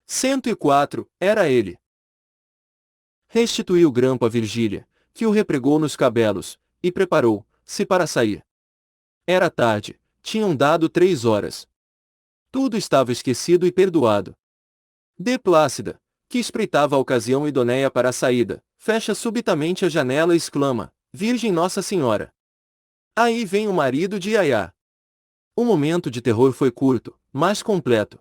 104, era ele. Restituiu o grampo a Virgília, que o repregou nos cabelos, e preparou-se para sair. Era tarde, tinham dado 3 horas. Tudo estava esquecido e perdoado. D. Plácida, que espreitava a ocasião idônea para a saída, fecha subitamente a janela e exclama: Virgem Nossa Senhora! Aí vem o marido de Yaya. O momento de terror foi curto, mas completo.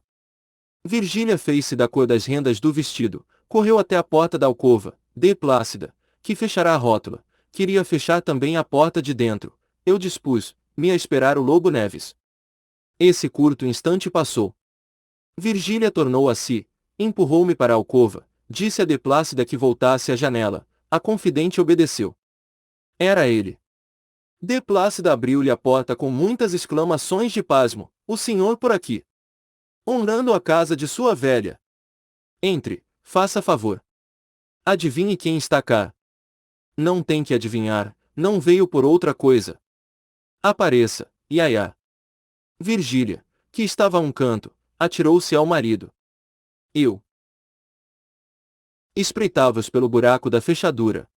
Virgília fez-se da cor das rendas do vestido, correu até a porta da alcova. D. Plácida, que fechará a rótula, queria fechar também a porta de dentro. Eu dispus-me a esperar o Lobo Neves. Esse curto instante passou. Virgília tornou a si, empurrou-me para a alcova, disse a D. Plácida que voltasse à janela. A confidente obedeceu. Era ele. D. Plácida abriu-lhe a porta com muitas exclamações de pasmo. O senhor por aqui. Honrando a casa de sua velha. Entre, faça favor. Adivinhe quem está cá. Não tem que adivinhar, não veio por outra coisa. Apareça, Yaya. Virgília, que estava a um canto, atirou-se ao marido. Eu espreitava-os pelo buraco da fechadura.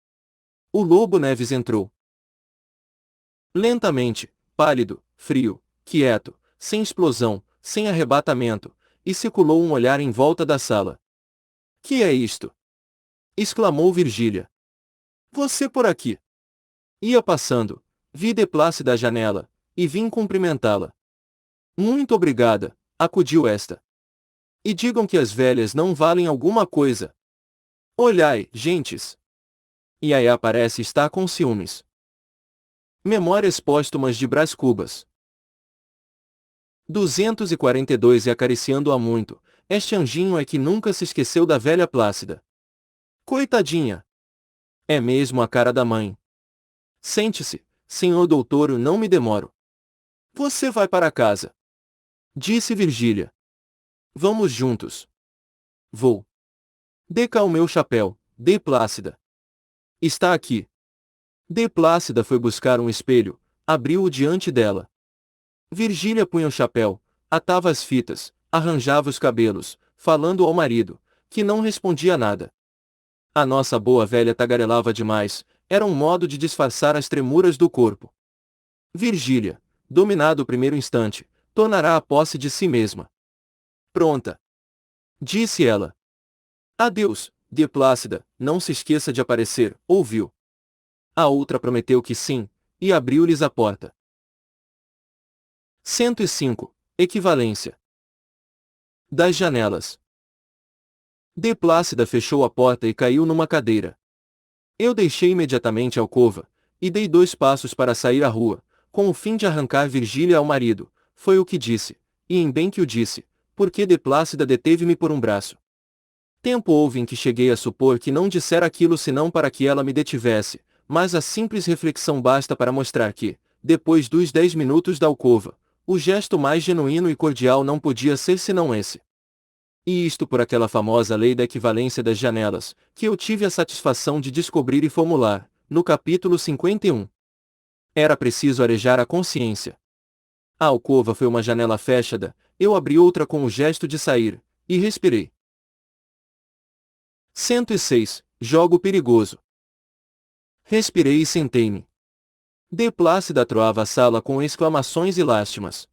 O Lobo Neves entrou. Lentamente, pálido, frio, quieto, sem explosão, sem arrebatamento, e circulou um olhar em volta da sala. Que é isto? Exclamou Virgília. Você por aqui. Ia passando, vi D. Plácida à janela, e vim cumprimentá-la. Muito obrigada, acudiu esta. E digam que as velhas não valem alguma coisa. Olhai, gentes. Yaya parece estar com ciúmes. Memórias póstumas de Brás Cubas. 242 E acariciando-a muito, este anjinho é que nunca se esqueceu da velha Plácida. Coitadinha! É mesmo a cara da mãe. Sente-se, senhor doutor, eu não me demoro. Você vai para casa. Disse Virgília. Vamos juntos. Vou. Dê cá o meu chapéu, D. Plácida. Está aqui. D. Plácida foi buscar um espelho, abriu-o diante dela. Virgília punha o chapéu, atava as fitas, arranjava os cabelos, falando ao marido, que não respondia nada. A nossa boa velha tagarelava demais, era um modo de disfarçar as tremuras do corpo. Virgília, dominado o primeiro instante, tornará a posse de si mesma. Pronta. Disse ela. Adeus, D. Plácida, não se esqueça de aparecer, ouviu. A outra prometeu que sim, e abriu-lhes a porta. 105. Equivalência. Das janelas. D. Plácida fechou a porta e caiu numa cadeira. Eu deixei imediatamente a alcova, e dei 2 passos para sair à rua, com o fim de arrancar Virgília ao marido. Foi o que disse, e em bem que o disse, porque D. Plácida deteve-me por um braço. Tempo houve em que cheguei a supor que não dissera aquilo senão para que ela me detivesse, mas a simples reflexão basta para mostrar que, depois dos 10 minutos da alcova, o gesto mais genuíno e cordial não podia ser senão esse. E isto por aquela famosa lei da equivalência das janelas, que eu tive a satisfação de descobrir e formular, no capítulo 51. Era preciso arejar a consciência. A alcova foi uma janela fechada, eu abri outra com o gesto de sair, e respirei. 106. Jogo perigoso. Respirei e sentei-me. D. Plácida atroava a sala com exclamações e lástimas.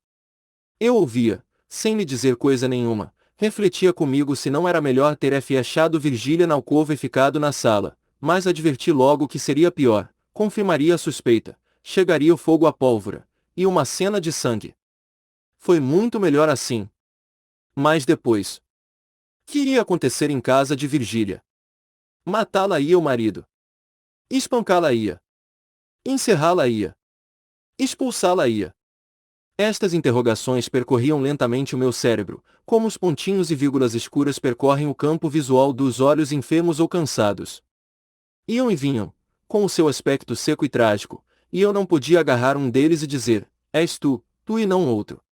Eu ouvia, sem lhe dizer coisa nenhuma, refletia comigo se não era melhor ter achado Virgília na alcova e ficado na sala, mas adverti logo que seria pior, confirmaria a suspeita, chegaria o fogo à pólvora, e uma cena de sangue. Foi muito melhor assim. Mas depois. Que iria acontecer em casa de Virgília? Matá-la-ia o marido. Espancá-la-ia. Encerrá-la-ia. Expulsá-la-ia. Estas interrogações percorriam lentamente o meu cérebro, como os pontinhos e vírgulas escuras percorrem o campo visual dos olhos enfermos ou cansados. Iam e vinham, com o seu aspecto seco e trágico, e eu não podia agarrar um deles e dizer, és tu, tu e não outro.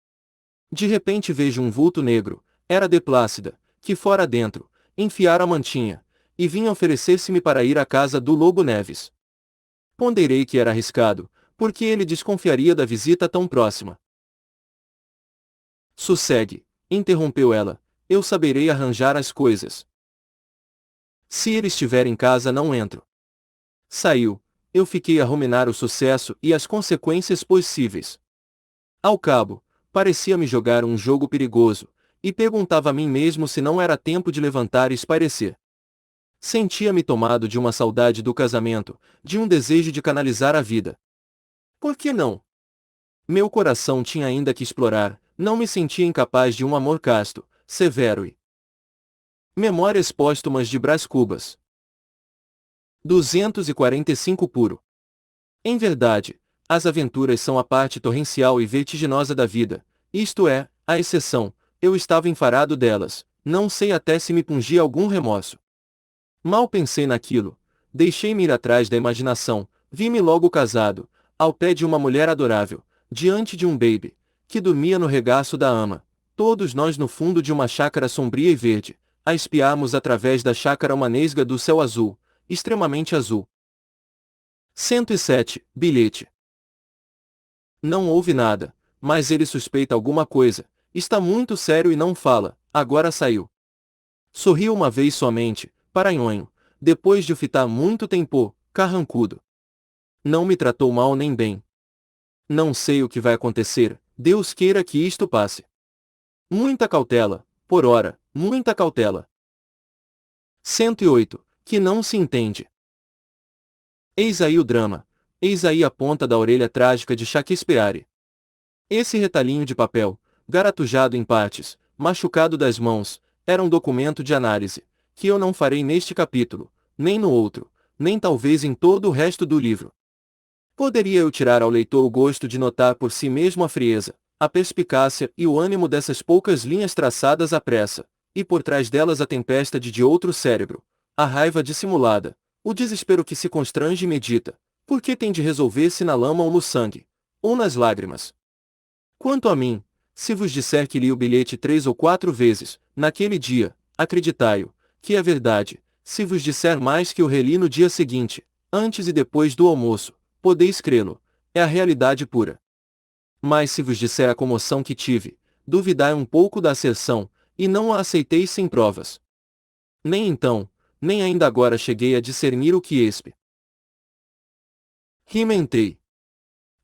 De repente vejo um vulto negro, era D. Plácida, que fora dentro, enfiara a mantinha, e vinha oferecer-se-me para ir à casa do Lobo Neves. Ponderei que era arriscado, porque ele desconfiaria da visita tão próxima. Sossegue, interrompeu ela, eu saberei arranjar as coisas. Se ele estiver em casa não entro. Saiu, eu fiquei a ruminar o sucesso e as consequências possíveis. Ao cabo, parecia-me jogar um jogo perigoso, e perguntava a mim mesmo se não era tempo de levantar e espairecer. Sentia-me tomado de uma saudade do casamento, de um desejo de canalizar a vida. Por que não? Meu coração tinha ainda que explorar, não me sentia incapaz de um amor casto, severo e... Memórias póstumas de Brás Cubas. 245 puro. Em verdade, as aventuras são a parte torrencial e vertiginosa da vida, isto é, a exceção. Eu estava enfarado delas, não sei até se me pungia algum remorso. Mal pensei naquilo, deixei-me ir atrás da imaginação, vi-me logo casado, ao pé de uma mulher adorável, diante de um baby, que dormia no regaço da ama, todos nós no fundo de uma chácara sombria e verde, a espiarmos através da chácara uma nesga do céu azul, extremamente azul. 107. Bilhete. Não houve nada, mas ele suspeita alguma coisa, está muito sério e não fala, agora saiu. Sorriu uma vez somente, paranhonho, depois de o fitar muito tempo, carrancudo. Não me tratou mal nem bem. Não sei o que vai acontecer, Deus queira que isto passe. Muita cautela, por ora, muita cautela. 108. Que não se entende. Eis aí o drama, eis aí a ponta da orelha trágica de Shakespeare. Esse retalhinho de papel, garatujado em partes, machucado das mãos, era um documento de análise, que eu não farei neste capítulo, nem no outro, nem talvez em todo o resto do livro. Poderia eu tirar ao leitor o gosto de notar por si mesmo a frieza, a perspicácia e o ânimo dessas poucas linhas traçadas à pressa, e por trás delas a tempestade de outro cérebro, a raiva dissimulada, o desespero que se constrange e medita, por que tem de resolver-se na lama ou no sangue, ou nas lágrimas. Quanto a mim, se vos disser que li o bilhete 3 ou 4 vezes, naquele dia, acreditai-o, que é verdade. Se vos disser mais que o reli no dia seguinte, antes e depois do almoço, podeis crê-lo, é a realidade pura. Mas se vos disser a comoção que tive, duvidai um pouco da asserção, e não a aceiteis sem provas. Nem então, nem ainda agora cheguei a discernir o que espe. Rimentei.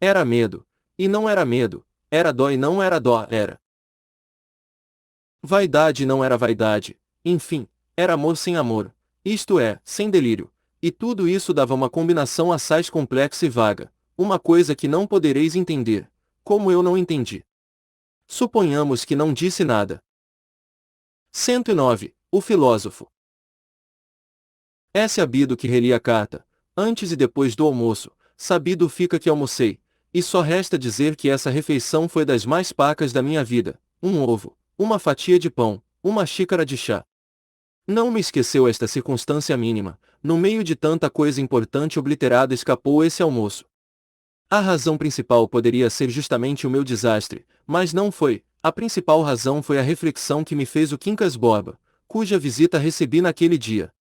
Era medo, e não era medo, era dó e não era dó, era. Vaidade e não era vaidade, enfim, era amor sem amor, isto é, sem delírio, e tudo isso dava uma combinação assaz complexa e vaga, uma coisa que não podereis entender, como eu não entendi. Suponhamos que não disse nada. 109. O filósofo. É sabido que reli a carta, antes e depois do almoço, sabido fica que almocei, e só resta dizer que essa refeição foi das mais pacas da minha vida, um ovo, uma fatia de pão, uma xícara de chá. Não me esqueceu esta circunstância mínima, no meio de tanta coisa importante obliterada escapou esse almoço. A razão principal poderia ser justamente o meu desastre, mas não foi. A principal razão foi a reflexão que me fez o Quincas Borba, cuja visita recebi naquele dia.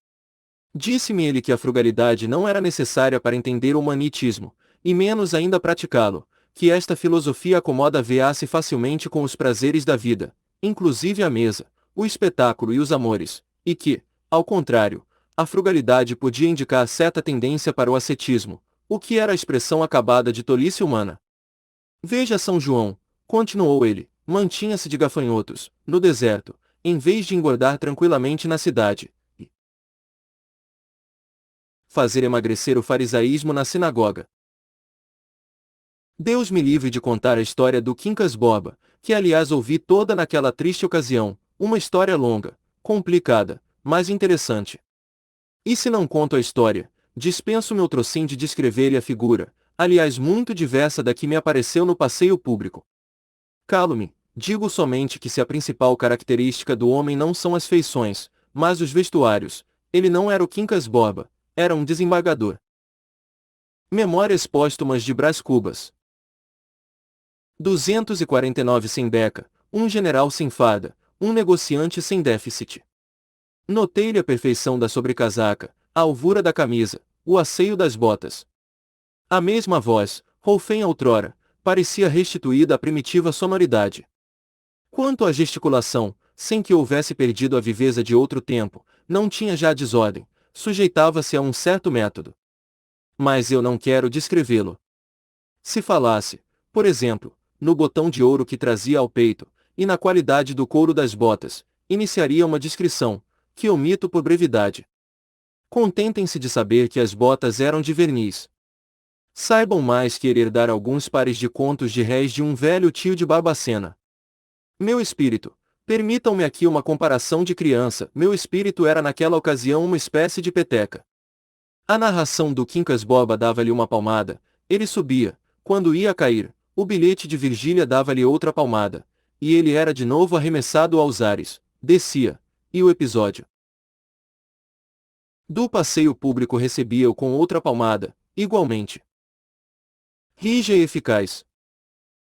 Disse-me ele que a frugalidade não era necessária para entender o humanitismo, e menos ainda praticá-lo, que esta filosofia acomoda veasse facilmente com os prazeres da vida, inclusive a mesa, o espetáculo e os amores, e que, ao contrário, a frugalidade podia indicar certa tendência para o ascetismo, o que era a expressão acabada de tolice humana. Veja São João, continuou ele, mantinha-se de gafanhotos, no deserto, em vez de engordar tranquilamente na cidade, e fazer emagrecer o farisaísmo na sinagoga. Deus me livre de contar a história do Quincas Borba, que aliás ouvi toda naquela triste ocasião, uma história longa, complicada, mas interessante. E se não conto a história, dispenso meu trocim de descrever-lhe a figura, aliás muito diversa da que me apareceu no passeio público. Calo-me, digo somente que se a principal característica do homem não são as feições, mas os vestuários, ele não era o Quincas Borba, era um desembargador. Memórias póstumas de Brás Cubas. 249 sem beca, um general sem farda, um negociante sem déficit. Notei-lhe a perfeição da sobrecasaca, a alvura da camisa, o asseio das botas. A mesma voz, roufenha outrora, parecia restituída à primitiva sonoridade. Quanto à gesticulação, sem que houvesse perdido a viveza de outro tempo, não tinha já desordem, sujeitava-se a um certo método. Mas eu não quero descrevê-lo. Se falasse, por exemplo, no botão de ouro que trazia ao peito, e na qualidade do couro das botas, iniciaria uma descrição, que omito por brevidade. Contentem-se de saber que as botas eram de verniz. Saibam mais que herdar alguns pares de contos de réis de um velho tio de Barbacena. Meu espírito, permitam-me aqui uma comparação de criança, meu espírito era naquela ocasião uma espécie de peteca. A narração do Quincas Borba dava-lhe uma palmada, ele subia, quando ia cair, o bilhete de Virgília dava-lhe outra palmada, e ele era de novo arremessado aos ares, descia, e o episódio do passeio público recebia-o com outra palmada, igualmente rija e eficaz.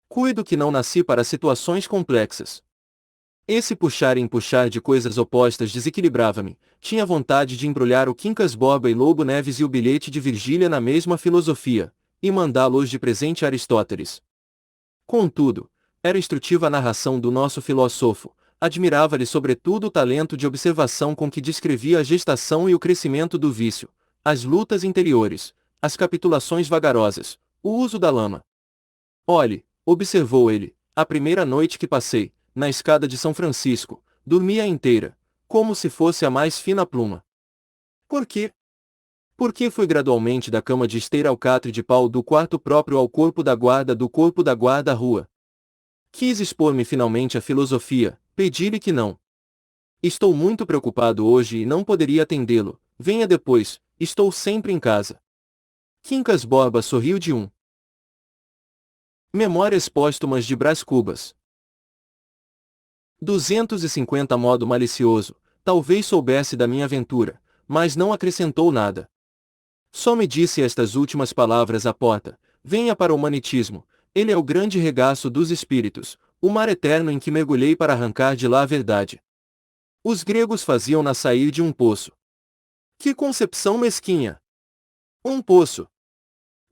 Cuido que não nasci para situações complexas. Esse puxar e empuxar de coisas opostas desequilibrava-me, tinha vontade de embrulhar o Quincas Borba e Lobo Neves e o bilhete de Virgília na mesma filosofia, e mandá-los de presente a Aristóteles. Contudo, era instrutiva a narração do nosso filósofo, admirava-lhe sobretudo o talento de observação com que descrevia a gestação e o crescimento do vício, as lutas interiores, as capitulações vagarosas, o uso da lama. Olhe, observou ele, a primeira noite que passei, na escada de São Francisco, dormia inteira, como se fosse a mais fina pluma. Por quê? Porque fui gradualmente da cama de esteira ao catre de pau do quarto próprio ao corpo da guarda do corpo da guarda à rua. Quis expor-me finalmente à filosofia, pedi-lhe que não. Estou muito preocupado hoje e não poderia atendê-lo, venha depois, estou sempre em casa. Quincas Borba sorriu de um. Memórias póstumas de Brás Cubas. 250 modo malicioso, talvez soubesse da minha aventura, mas não acrescentou nada. Só me disse estas últimas palavras à porta: venha para o humanitismo, ele é o grande regaço dos espíritos, o mar eterno em que mergulhei para arrancar de lá a verdade. Os gregos faziam-na sair de um poço. Que concepção mesquinha! Um poço!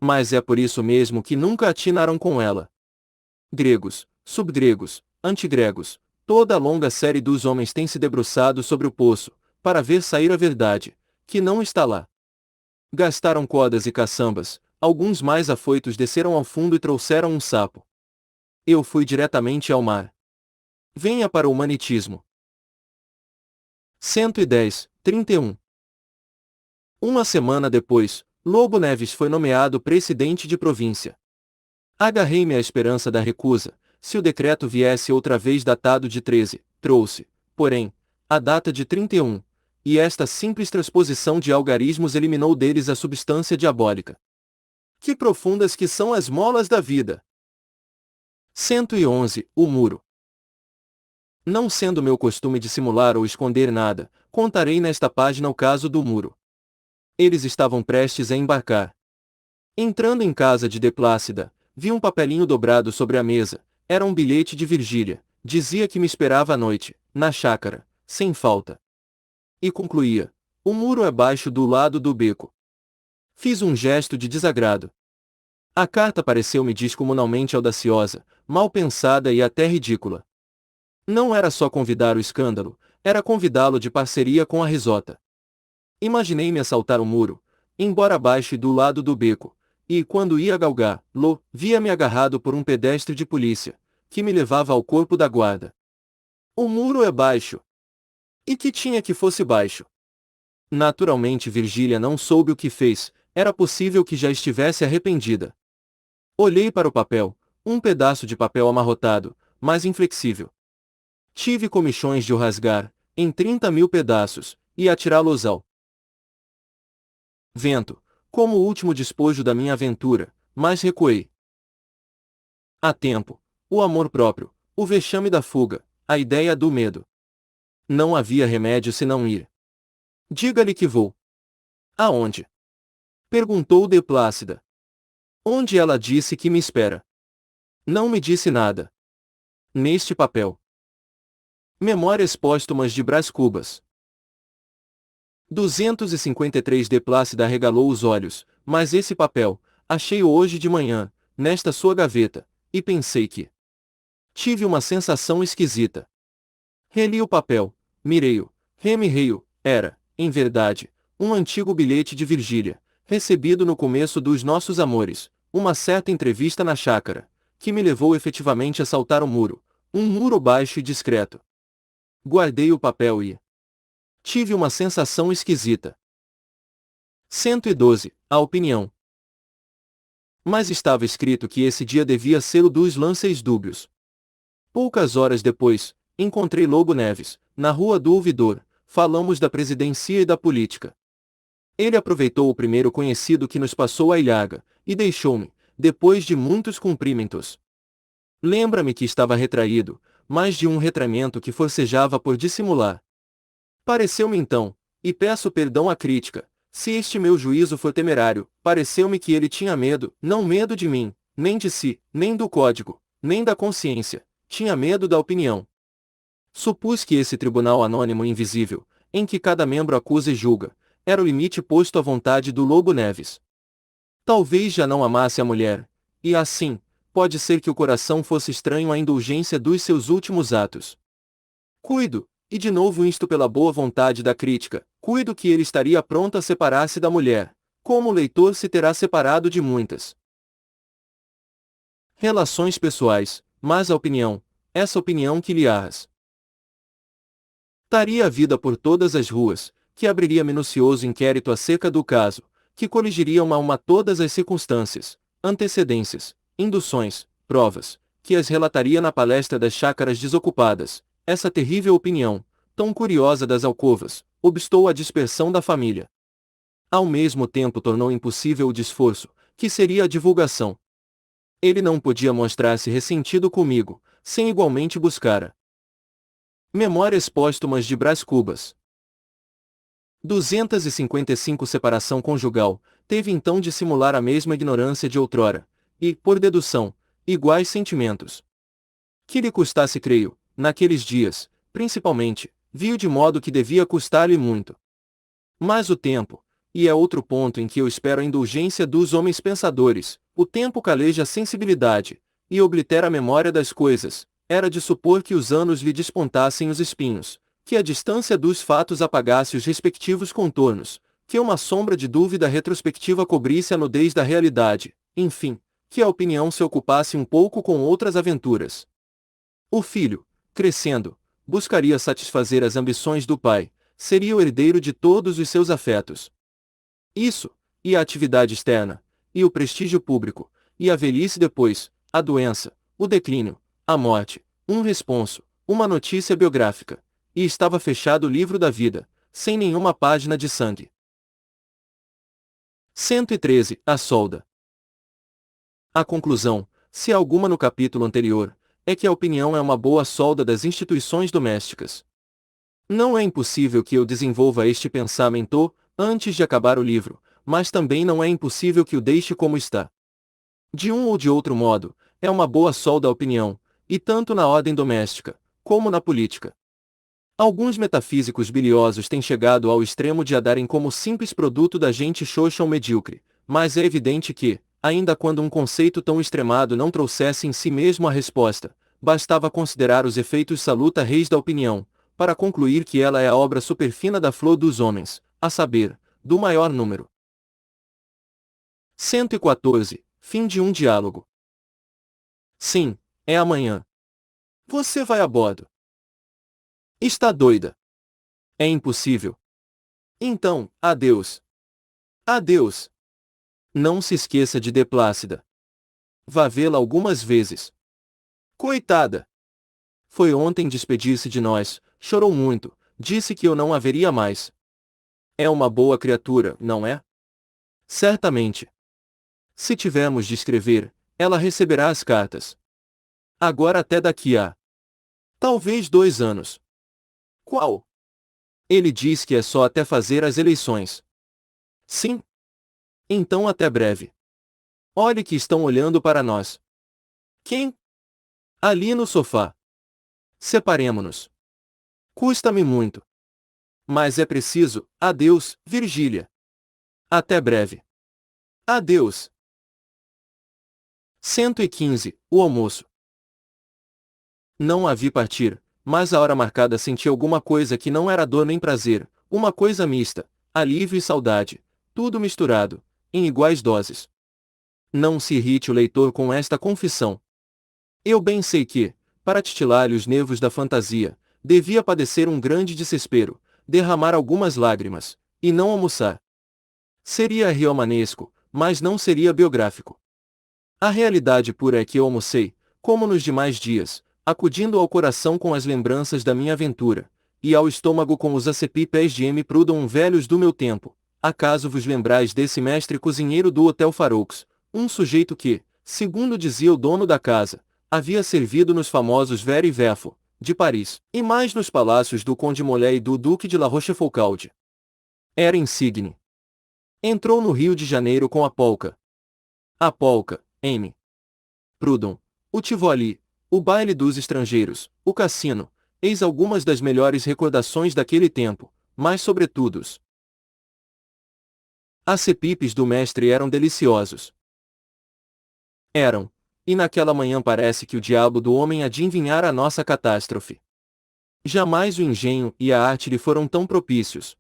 Mas é por isso mesmo que nunca atinaram com ela. Gregos, subgregos, antigregos, toda a longa série dos homens tem se debruçado sobre o poço, para ver sair a verdade, que não está lá. Gastaram cordas e caçambas, alguns mais afoitos desceram ao fundo e trouxeram um sapo. Eu fui diretamente ao mar. Venha para o humanitismo. 110, 31. Uma semana depois, Lobo Neves foi nomeado presidente de província. Agarrei-me à esperança da recusa, se o decreto viesse outra vez datado de 13, trouxe, porém, a data de 31, e esta simples transposição de algarismos eliminou deles a substância diabólica. Que profundas que são as molas da vida! 111. O muro. Não sendo meu costume dissimular ou esconder nada, contarei nesta página o caso do muro. Eles estavam prestes a embarcar. Entrando em casa de Deplácida, vi um papelinho dobrado sobre a mesa, era um bilhete de Virgília, dizia que me esperava à noite, na chácara, sem falta. E concluía: o muro é baixo do lado do beco. Fiz um gesto de desagrado. A carta pareceu-me descomunalmente audaciosa, mal pensada e até ridícula. Não era só convidar o escândalo, era convidá-lo de parceria com a risota. Imaginei-me assaltar o muro, embora baixo e do lado do beco, e, quando ia galgá-lo, via-me agarrado por um pedestre de polícia, que me levava ao corpo da guarda. O muro é baixo. E que tinha que fosse baixo? Naturalmente Virgília não soube o que fez, era possível que já estivesse arrependida. Olhei para o papel, um pedaço de papel amarrotado, mas inflexível. Tive comichões de o rasgar, em 30.000 pedaços, e atirá-los ao vento, como o último despojo da minha aventura, mas recuei. Há tempo, o amor próprio, o vexame da fuga, a ideia do medo. Não havia remédio senão ir. Diga-lhe que vou. Aonde? Perguntou Deplácida. Onde ela disse que me espera. Não me disse nada. Neste papel. Memórias póstumas de Brás Cubas. 253. Deplácida arregalou os olhos, mas esse papel, achei-o hoje de manhã, nesta sua gaveta, e pensei que tive uma sensação esquisita. Reli o papel, mirei-o, remirei-o, era, em verdade, um antigo bilhete de Virgília, recebido no começo dos nossos amores, uma certa entrevista na chácara, que me levou efetivamente a saltar o muro, um muro baixo e discreto. Guardei o papel e tive uma sensação esquisita. 112. A opinião. Mas estava escrito que esse dia devia ser o dos lances dúbios. Poucas horas depois, encontrei Lobo Neves, na rua do Ouvidor, falamos da presidência e da política. Ele aproveitou o primeiro conhecido que nos passou a ilhaga, e deixou-me, depois de muitos cumprimentos. Lembra-me que estava retraído, mais de um retramento que forcejava por dissimular. Pareceu-me então, e peço perdão à crítica, se este meu juízo for temerário, pareceu-me que ele tinha medo, não medo de mim, nem de si, nem do código, nem da consciência, tinha medo da opinião. Supus que esse tribunal anônimo e invisível, em que cada membro acusa e julga, era o limite posto à vontade do Lobo Neves. Talvez já não amasse a mulher, e assim, pode ser que o coração fosse estranho à indulgência dos seus últimos atos. Cuido, e de novo insto pela boa vontade da crítica, cuido que ele estaria pronto a separar-se da mulher, como o leitor se terá separado de muitas. Relações pessoais, mas a opinião, essa opinião que lhe arras. Daria a vida por todas as ruas, que abriria minucioso inquérito acerca do caso, que coligiria uma a uma todas as circunstâncias, antecedências, induções, provas, que as relataria na palestra das chácaras desocupadas. Essa terrível opinião, tão curiosa das alcovas, obstou a dispersão da família. Ao mesmo tempo tornou impossível o desforço, que seria a divulgação. Ele não podia mostrar-se ressentido comigo, sem igualmente buscara. Memórias póstumas de Brás Cubas. 255 Separação conjugal, teve então de simular a mesma ignorância de outrora, e, por dedução, iguais sentimentos. Que lhe custasse creio, naqueles dias, principalmente, viu de modo que devia custar-lhe muito. Mas o tempo, e é outro ponto em que eu espero a indulgência dos homens pensadores, o tempo caleja a sensibilidade, e oblitera a memória das coisas, era de supor que os anos lhe despontassem os espinhos, que a distância dos fatos apagasse os respectivos contornos, que uma sombra de dúvida retrospectiva cobrisse a nudez da realidade, enfim, que a opinião se ocupasse um pouco com outras aventuras. O filho, crescendo, buscaria satisfazer as ambições do pai, seria o herdeiro de todos os seus afetos. Isso, e a atividade externa, e o prestígio público, e a velhice depois, a doença, o declínio, a morte, um responso, uma notícia biográfica, e estava fechado o livro da vida, sem nenhuma página de sangue. 113. A solda. A conclusão, se há alguma no capítulo anterior, é que a opinião é uma boa solda das instituições domésticas. Não é impossível que eu desenvolva este pensamento antes de acabar o livro, mas também não é impossível que o deixe como está. De um ou de outro modo, é uma boa solda a opinião, e tanto na ordem doméstica, como na política. Alguns metafísicos biliosos têm chegado ao extremo de a darem como simples produto da gente xoxa ou medíocre, mas é evidente que, ainda quando um conceito tão extremado não trouxesse em si mesmo a resposta, bastava considerar os efeitos salutar-reis da opinião, para concluir que ela é a obra superfina da flor dos homens, a saber, do maior número. 114. Fim de um diálogo. Sim, é amanhã. Você vai a bordo. Está doida. É impossível. Então, adeus. Adeus. Não se esqueça de D. Plácida. Vá vê-la algumas vezes. Coitada. Foi ontem despedir-se de nós, chorou muito, disse que eu não a veria mais. É uma boa criatura, não é? Certamente. Se tivermos de escrever, ela receberá as cartas. Agora até daqui a talvez 2 anos. Qual? Ele diz que é só até fazer as eleições. Sim. Então até breve. Olhe que estão olhando para nós. Quem? Ali no sofá. Separemo-nos. Custa-me muito. Mas é preciso. Adeus, Virgília. Até breve. Adeus. 115. O almoço. Não a vi partir, mas a hora marcada senti alguma coisa que não era dor nem prazer, uma coisa mista, alívio e saudade, tudo misturado, em iguais doses. Não se irrite o leitor com esta confissão. Eu bem sei que, para titilar-lhe os nervos da fantasia, devia padecer um grande desespero, derramar algumas lágrimas, e não almoçar. Seria riomanesco, mas não seria biográfico. A realidade pura é que eu almocei, como nos demais dias, acudindo ao coração com as lembranças da minha aventura, e ao estômago com os acepipés de M. Proudhon velhos do meu tempo. Acaso vos lembrais desse mestre cozinheiro do Hotel Faroux, um sujeito que, segundo dizia o dono da casa, havia servido nos famosos Ver e Verfo, de Paris, e mais nos palácios do Conde Molé e do Duque de La Rochefoucauld. Era insigne. Entrou no Rio de Janeiro com a polca. A polca, M. Proudhon, o Tivoli, o baile dos estrangeiros, o cassino, eis algumas das melhores recordações daquele tempo, mas sobretudo os acepipes do mestre eram deliciosos. Eram, e naquela manhã parece que o diabo do homem adivinhara a nossa catástrofe. Jamais o engenho e a arte lhe foram tão propícios.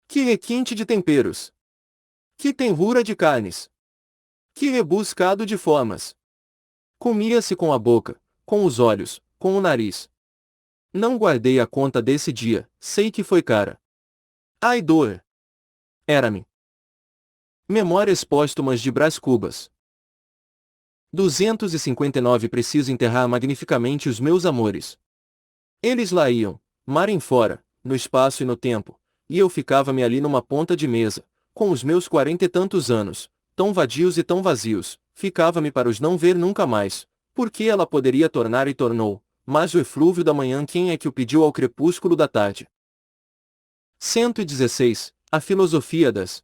Que requinte de temperos! Que tenrura de carnes! Que rebuscado de formas! Comia-se com a boca, com os olhos, com o nariz. Não guardei a conta desse dia, sei que foi cara. Ai dor! Era-me. Memórias póstumas de Brás Cubas. 259 Preciso enterrar magnificamente os meus amores. Eles lá iam, mar em fora, no espaço e no tempo, e eu ficava-me ali numa ponta de mesa, com os meus 40 e tantos anos, tão vadios e tão vazios, ficava-me para os não ver nunca mais, porque ela poderia tornar e tornou, mas o eflúvio da manhã quem é que o pediu ao crepúsculo da tarde? 116. A filosofia das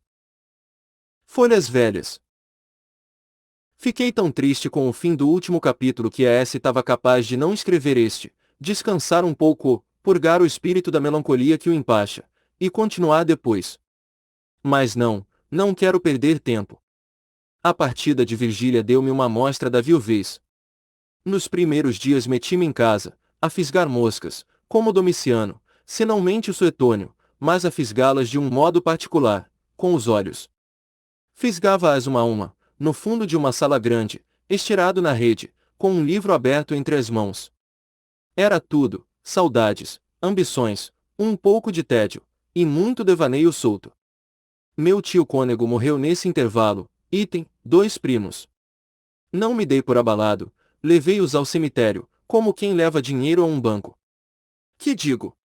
folhas velhas. Fiquei tão triste com o fim do último capítulo que a S estava capaz de não escrever este, descansar um pouco, purgar o espírito da melancolia que o empacha, e continuar depois. Mas não quero perder tempo. A partida de Virgília deu-me uma amostra da viuvez. Nos primeiros dias meti-me em casa, a fisgar moscas, como Domiciano, senãomente o Suetônio, mas a fisgá-las de um modo particular, com os olhos. Fisgava-as uma a uma, no fundo de uma sala grande, estirado na rede, com um livro aberto entre as mãos. Era tudo, saudades, ambições, um pouco de tédio, e muito devaneio solto. Meu tio cônego morreu nesse intervalo, item, 2 primos. Não me dei por abalado, levei-os ao cemitério, como quem leva dinheiro a um banco. Que digo?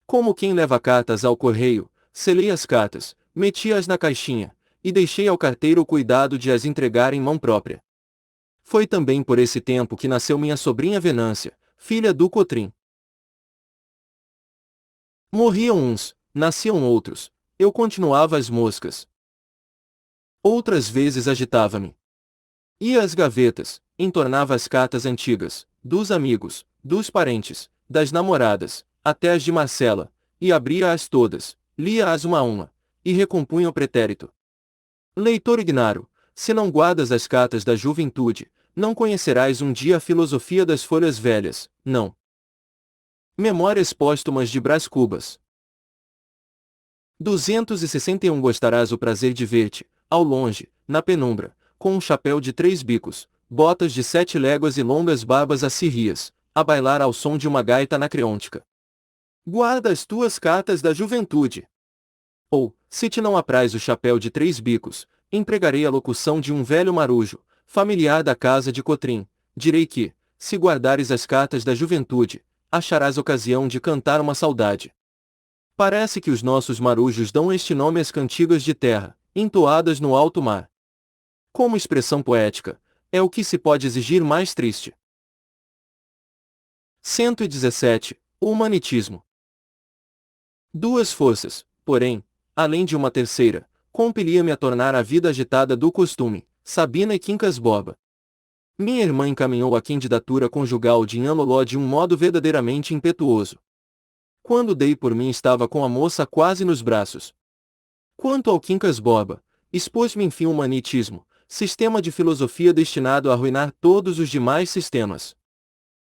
Como quem leva cartas ao correio, selei as cartas, meti-as na caixinha, e deixei ao carteiro o cuidado de as entregar em mão própria. Foi também por esse tempo que nasceu minha sobrinha Venância, filha do Cotrim. Morriam uns, nasciam outros, eu continuava as moscas. Outras vezes agitava-me. Ia às gavetas, entornava as cartas antigas, dos amigos, dos parentes, das namoradas, até as de Marcela, e abria-as todas, lia-as uma a uma, e recompunha o pretérito. Leitor ignaro, se não guardas as cartas da juventude, não conhecerás um dia a filosofia das folhas velhas, não. Memórias póstumas de Brás Cubas. 261 Gostarás o prazer de ver-te, ao longe, na penumbra, com um chapéu de 3 bicos, botas de 7 léguas e longas barbas acirrias, a bailar ao som de uma gaita anacreôntica. Guarda as tuas cartas da juventude. Ou, se te não apraz o chapéu de 3 bicos, empregarei a locução de um velho marujo, familiar da casa de Cotrim, direi que, se guardares as cartas da juventude, acharás ocasião de cantar uma saudade. Parece que os nossos marujos dão este nome às cantigas de terra, entoadas no alto mar. Como expressão poética, é o que se pode exigir mais triste. 117. O humanitismo. 2 forças, porém, além de uma terceira, compelia-me a tornar a vida agitada do costume, Sabina e Quincas Borba. Minha irmã encaminhou a candidatura conjugal de Nhã Loló de um modo verdadeiramente impetuoso. Quando dei por mim estava com a moça quase nos braços. Quanto ao Quincas Borba, expôs-me enfim o humanitismo, sistema de filosofia destinado a arruinar todos os demais sistemas.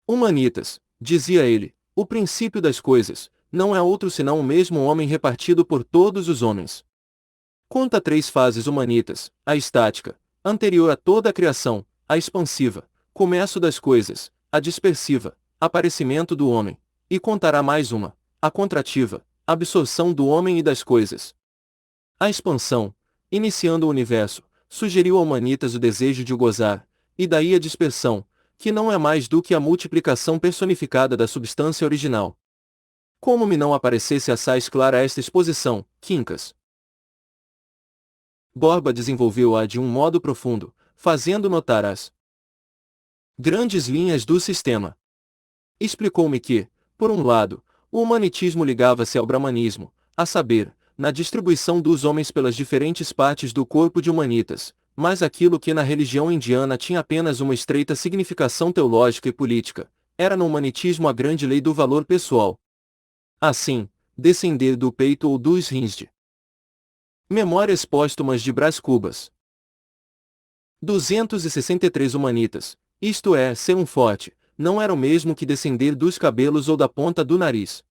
Humanitas, dizia ele, O princípio das coisas não é outro senão o mesmo homem repartido por todos os homens. Conta três fases humanitas: a estática, anterior a toda a criação; a expansiva, começo das coisas; a dispersiva, aparecimento do homem; e contará mais uma, a contrativa, absorção do homem e das coisas. A expansão, iniciando o universo, sugeriu a humanitas o desejo de o gozar, e daí a dispersão, que não é mais do que a multiplicação personificada da substância original. Como me não aparecesse assaz clara esta exposição, Quincas Borba desenvolveu-a de um modo profundo, fazendo notar as grandes linhas do sistema. Explicou-me que, por um lado, o humanitismo ligava-se ao brahmanismo, a saber, na distribuição dos homens pelas diferentes partes do corpo de humanitas, mas aquilo que na religião indiana tinha apenas uma estreita significação teológica e política, era no humanitismo a grande lei do valor pessoal. Assim, descender do peito ou dos rins de Memórias póstumas de Brás Cubas. 263 humanitas, isto é, ser um forte, não era o mesmo que descender dos cabelos ou da ponta do nariz.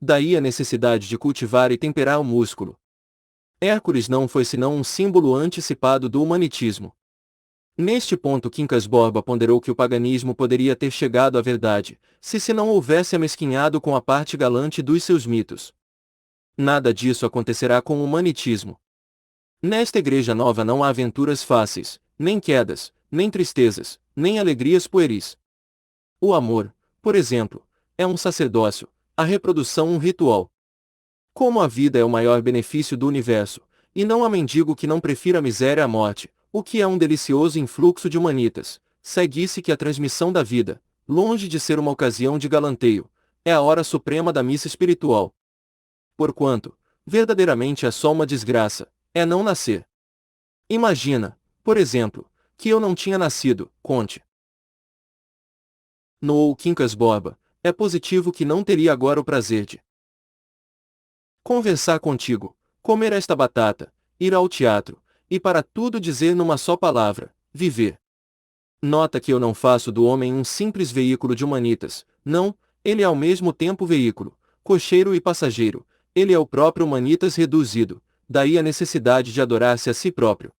Daí a necessidade de cultivar e temperar o músculo. Hércules não foi senão um símbolo antecipado do humanitismo. Neste ponto Quincas Borba ponderou que o paganismo poderia ter chegado à verdade, se não houvesse amesquinhado com a parte galante dos seus mitos. Nada disso acontecerá com o humanitismo. Nesta igreja nova não há aventuras fáceis, nem quedas, nem tristezas, nem alegrias pueris. O amor, por exemplo, é um sacerdócio, a reprodução um ritual. Como a vida é o maior benefício do universo, e não há mendigo que não prefira a miséria à morte, o que é um delicioso influxo de humanitas, segue-se que a transmissão da vida, longe de ser uma ocasião de galanteio, é a hora suprema da missa espiritual. Porquanto, verdadeiramente é só uma desgraça, é não nascer. Imagina, por exemplo, que eu não tinha nascido, conte. No Quincas Borba, é positivo que não teria agora o prazer de conversar contigo, comer esta batata, ir ao teatro, e para tudo dizer numa só palavra, viver. Nota que eu não faço do homem um simples veículo de humanitas, não, ele é ao mesmo tempo veículo, cocheiro e passageiro, ele é o próprio humanitas reduzido, daí a necessidade de adorar-se a si próprio.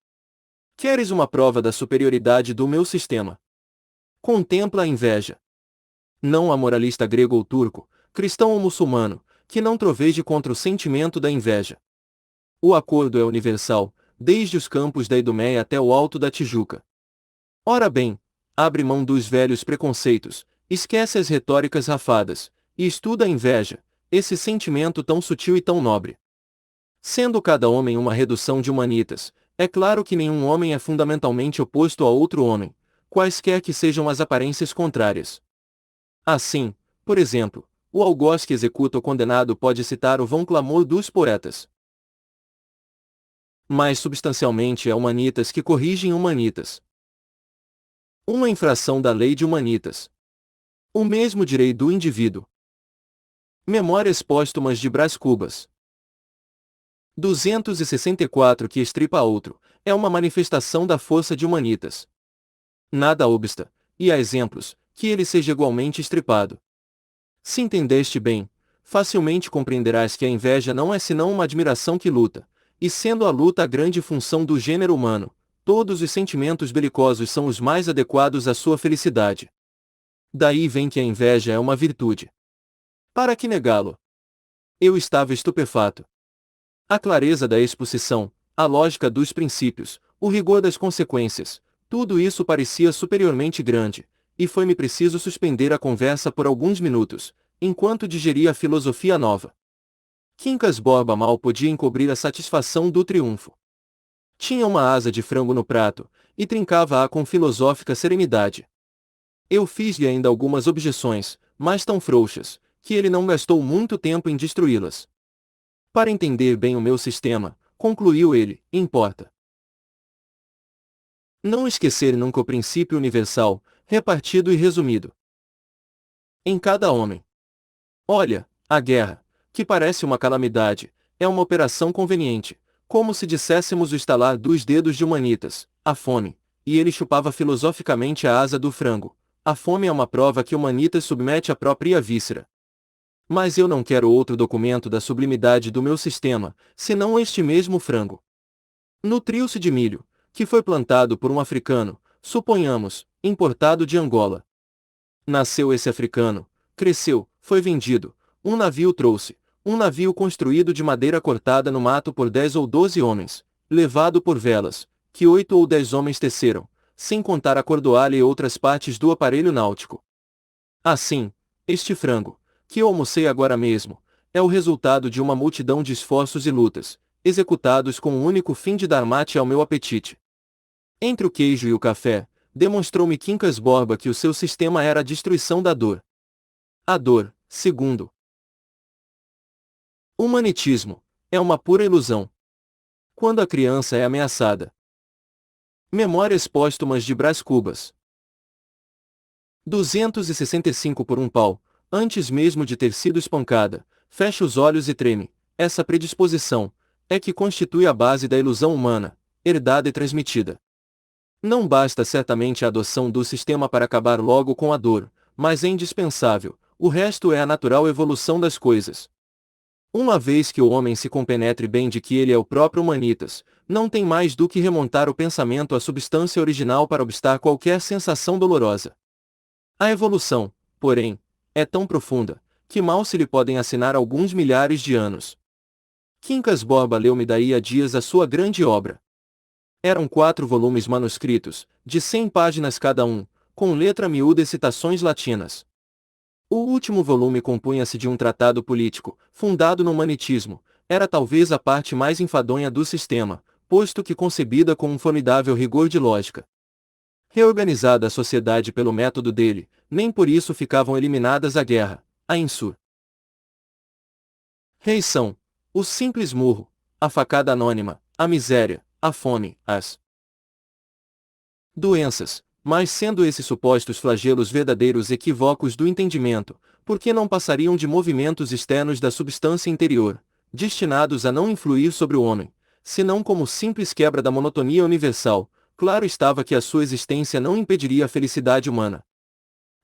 Queres uma prova da superioridade do meu sistema? Contempla a inveja. Não há moralista grego ou turco, cristão ou muçulmano, que não troveje contra o sentimento da inveja. O acordo é universal, desde os campos da Idumeia até o alto da Tijuca. Ora bem, abre mão dos velhos preconceitos, esquece as retóricas rafadas, e estuda a inveja, esse sentimento tão sutil e tão nobre. Sendo cada homem uma redução de humanitas, é claro que nenhum homem é fundamentalmente oposto a outro homem, quaisquer que sejam as aparências contrárias. Assim, por exemplo, o algoz que executa o condenado pode citar o vão clamor dos poetas. Mas substancialmente é humanitas que corrigem humanitas. Uma infração da lei de humanitas. O mesmo direito do indivíduo. Memórias póstumas de Brás Cubas. 264 que estripa outro, é uma manifestação da força de humanitas. Nada obsta, e há exemplos, que ele seja igualmente estripado. Se entendeste bem, facilmente compreenderás que a inveja não é senão uma admiração que luta, e sendo a luta a grande função do gênero humano, todos os sentimentos belicosos são os mais adequados à sua felicidade. Daí vem que a inveja é uma virtude. Para que negá-lo? Eu estava estupefato. A clareza da exposição, a lógica dos princípios, o rigor das consequências, tudo isso parecia superiormente grande, e foi-me preciso suspender a conversa por alguns minutos, enquanto digeria a filosofia nova. Quincas Borba mal podia encobrir a satisfação do triunfo. Tinha uma asa de frango no prato, e trincava-a com filosófica serenidade. Eu fiz-lhe ainda algumas objeções, mas tão frouxas, que ele não gastou muito tempo em destruí-las. Para entender bem o meu sistema, concluiu ele, importa não esquecer nunca o princípio universal, repartido e resumido em cada homem. Olha, a guerra, que parece uma calamidade, é uma operação conveniente, como se disséssemos o estalar dos dedos de humanitas, a fome, e ele chupava filosoficamente a asa do frango. A fome é uma prova que humanitas submete à própria víscera. Mas eu não quero outro documento da sublimidade do meu sistema, senão este mesmo frango. Nutriu-se de milho, que foi plantado por um africano, suponhamos, importado de Angola. Nasceu esse africano, cresceu, foi vendido, um navio trouxe, um navio construído de madeira cortada no mato por 10 ou 12 homens, levado por velas, que 8 ou 10 homens teceram, sem contar a cordoalha e outras partes do aparelho náutico. Assim, este frango, que eu almocei agora mesmo, é o resultado de uma multidão de esforços e lutas, executados com o único fim de dar mate ao meu apetite. Entre o queijo e o café, demonstrou-me Quincas Borba que o seu sistema era a destruição da dor. A dor, segundo o humanitismo, é uma pura ilusão. Quando a criança é ameaçada. Memórias póstumas de Brás Cubas. 265 por um pau, antes mesmo de ter sido espancada, fecha os olhos e treme. Essa predisposição é que constitui a base da ilusão humana, herdada e transmitida. Não basta certamente a adoção do sistema para acabar logo com a dor, mas é indispensável, o resto é a natural evolução das coisas. Uma vez que o homem se compenetre bem de que ele é o próprio humanitas, não tem mais do que remontar o pensamento à substância original para obstar qualquer sensação dolorosa. A evolução, porém, é tão profunda, que mal se lhe podem assinar alguns milhares de anos. Quincas Borba leu-me daí a dias a sua grande obra. Eram 4 volumes manuscritos, de 100 páginas cada um, com letra miúda e citações latinas. O último volume compunha-se de um tratado político, fundado no humanitismo, era talvez a parte mais enfadonha do sistema, posto que concebida com um formidável rigor de lógica. Reorganizada a sociedade pelo método dele, nem por isso ficavam eliminadas a guerra, a insurreição, o simples murro, a facada anônima, a miséria, a fome, as doenças, mas sendo esses supostos flagelos verdadeiros equívocos do entendimento, por que não passariam de movimentos externos da substância interior, destinados a não influir sobre o homem, senão como simples quebra da monotonia universal? Claro estava que a sua existência não impediria a felicidade humana.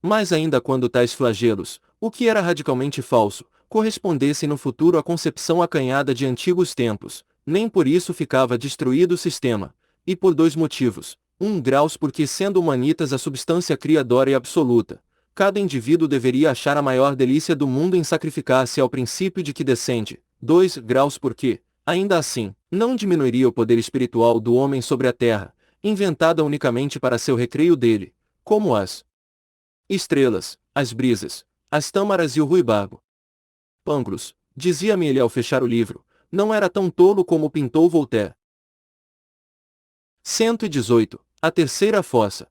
Mas ainda quando tais flagelos, o que era radicalmente falso, correspondessem no futuro à concepção acanhada de antigos tempos, nem por isso ficava destruído o sistema, e por 2 motivos. 1 graus porque sendo humanitas a substância criadora e absoluta, cada indivíduo deveria achar a maior delícia do mundo em sacrificar-se ao princípio de que descende. 2 graus porque, ainda assim, não diminuiria o poder espiritual do homem sobre a terra, inventada unicamente para seu recreio dele, como as estrelas, as brisas, as tâmaras e o ruibarbo. Pangloss, dizia-me ele ao fechar o livro, não era tão tolo como pintou Voltaire. 118. A terceira força.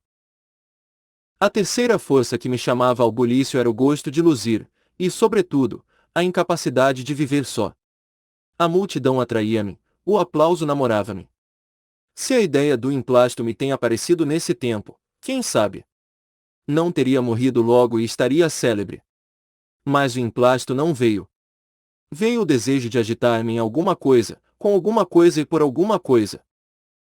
A terceira força que me chamava ao bulício era o gosto de luzir, e, sobretudo, a incapacidade de viver só. A multidão atraía-me, o aplauso namorava-me. Se a ideia do emplasto me tem aparecido nesse tempo, quem sabe? Não teria morrido logo e estaria célebre. Mas o emplasto não veio. Veio o desejo de agitar-me em alguma coisa, com alguma coisa e por alguma coisa,